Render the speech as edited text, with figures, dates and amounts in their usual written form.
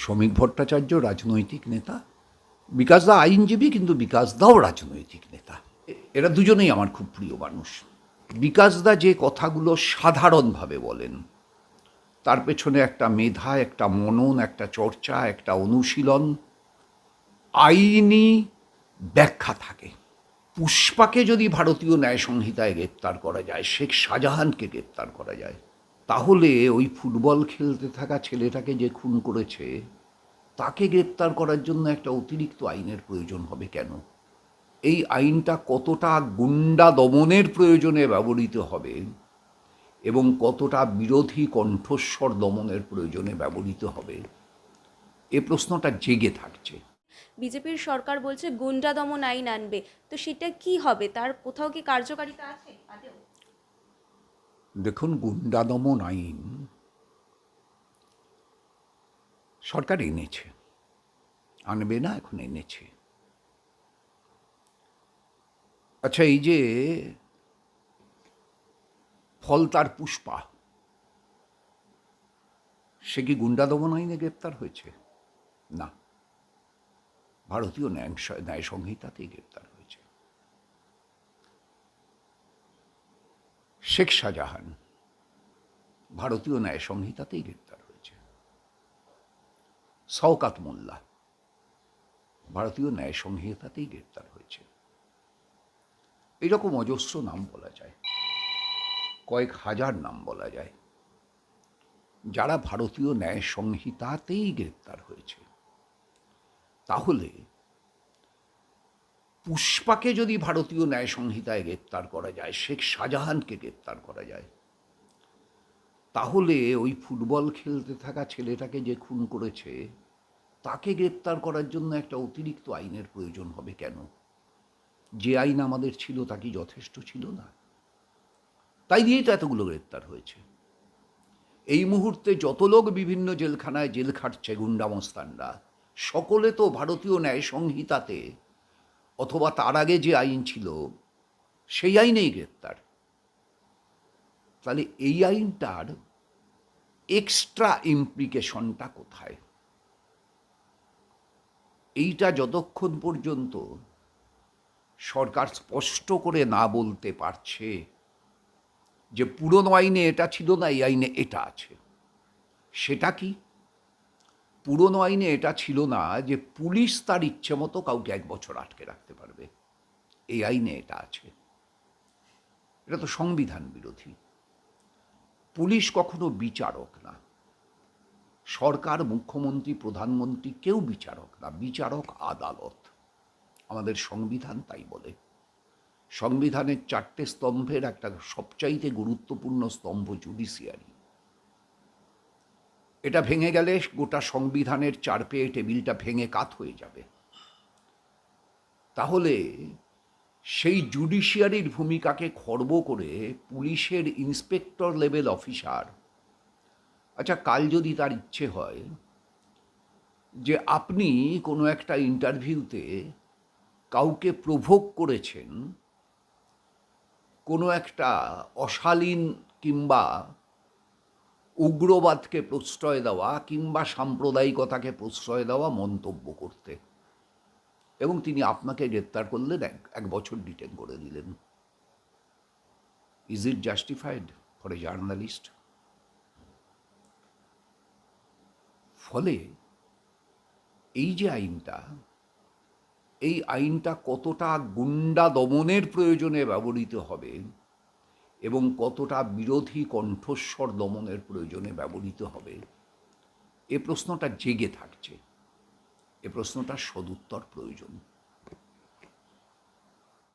শ্রমিক ভট্টাচার্য রাজনৈতিক নেতা, বিকাশ দা আইনজীবী, কিন্তু বিকাশ দাও রাজনৈতিক নেতা। এরা দুজনেই আমার খুব প্রিয় মানুষ। বিকাশ দা যে কথাগুলো সাধারণভাবে বলেন, তার পেছনে একটা মেধা, একটা মনন, একটা চর্চা, একটা অনুশীলন, আইনি ব্যাখ্যা থাকে। পুষ্পাকে যদি ভারতীয় ন্যায় সংহিতায় গ্রেপ্তার করা যায়, শেখ শাহজাহানকে গ্রেপ্তার করা যায়, তাহলে ওই ফুটবল খেলতে থাকা ছেলেটাকে যে খুন করেছে তাকে গ্রেপ্তার করার জন্য একটা অতিরিক্ত আইনের প্রয়োজন হবে কেন? এই আইনটা কতটা গুন্ডা দমনের প্রয়োজনে ব্যবহৃত হবে এবং কতটা বিরোধী কণ্ঠস্বর দমনের প্রয়োজনে ব্যবহৃত হবে, এ প্রশ্নটা জেগে থাকছে। বিজেপির সরকার বলছে গুন্ডা দমন আইন আনবে, তো সেটা কি হবে? তার কোথাও কি কার্যকারিতা আছে আদৌ? দেখুন, গুন্ডা দমন আইন সরকার এনেছে, আনবে না, এখন এনেছে। আচ্ছা, এই যে ফলতার পুষ্পা, সে কি গুন্ডা দমন আইনে গ্রেপ্তার হয়েছে? না, ভারতীয় ন্যায় সংহিতাতেই গ্রেপ্তার হয়েছে। শেখ শাহজাহান ভারতীয় ন্যায় সংহিতাতেই গ্রেপ্তার হয়েছে। শওকাত মোল্লা ভারতীয় ন্যায় সংহিতাতেই গ্রেপ্তার হয়েছে। এইরকম অজস্র নাম বলা যায়, কয়েক হাজার নাম বলা যায়, যারা ভারতীয় ন্যায় সংহিতাতেই গ্রেপ্তার হয়েছে। তাহলে পুষ্পাকে যদি ভারতীয় ন্যায় সংহিতায় গ্রেপ্তার করা যায়, শেখ শাহজাহানকে গ্রেপ্তার করা যায়, তাহলে ওই ফুটবল খেলতে থাকা ছেলেটাকে যে খুন করেছে তাকে গ্রেপ্তার করার জন্য একটা অতিরিক্ত আইনের প্রয়োজন হবে কেন? যে আইন আমাদের ছিল তা কি যথেষ্ট ছিল না? তাই দিয়েই তো এতগুলো গ্রেপ্তার হয়েছে। এই মুহূর্তে যত লোক বিভিন্ন জেলখানায় জেল খাটছে গুন্ডামস্তানরা, সকলে তো ভারতীয় ন্যায় সংহিতাতে অথবা তার আগে যে আইন ছিল সেই আইনেই গ্রেপ্তার। তাহলে এই আইনটার এক্সট্রা ইমপ্লিকেশনটা কোথায়? এইটা যতক্ষণ পর্যন্ত সরকার স্পষ্ট করে না বলতে পারছে যে পুরনো আইনে এটা ছিল না, এই আইনে এটা আছে। সেটা কি? পুরনো আইনে এটা ছিল না যে পুলিশ তার ইচ্ছে মতো কাউকে 1 বছর আটকে রাখতে পারবে, এই আইনে এটা আছে। এটা তো সংবিধান বিরোধী। পুলিশ কখনো বিচারক না, সরকার, মুখ্যমন্ত্রী, প্রধানমন্ত্রী কেউ বিচারক না, বিচারক আদালত। আমাদের সংবিধান তাই বলে। সংবিধানের 4টে স্তম্ভের একটা সবচাইতে গুরুত্বপূর্ণ স্তম্ভ জুডিশিয়ারি। এটা ভেঙে গেলে গোটা সংবিধানের 4 পেয়ে টেবিলটা ভেঙে কাত হয়ে যাবে। তাহলে সেই জুডিশিয়ারির ভূমিকাকে খর্ব করে পুলিশের ইন্সপেক্টর লেভেল অফিসার, আচ্ছা কাল যদি তার ইচ্ছে হয় যে আপনি কোনো একটা ইন্টারভিউতে কাউকে প্রভোগ করেছেন, কোনো একটা অশালীন কিংবা উগ্রবাদকে প্রশ্রয় দেওয়া কিংবা সাম্প্রদায়িকতাকে প্রশ্রয় দেওয়া মন্তব্য করতে, এবং তিনি আপনাকে গ্রেপ্তার করলেন, 1 বছর ডিটেন করে দিলেন, is it justified for a journalist? ফলে এই যে আইনটা, এই আইনটা কতটা গুন্ডা দমনের প্রয়োজনে ব্যবহৃত হবে এবং কতটা বিরোধী কণ্ঠস্বর দমনের প্রয়োজনে ব্যবহৃত হবে, এ প্রশ্নটা জেগে থাকছে। এ প্রশ্নটার সদুত্তর প্রয়োজন।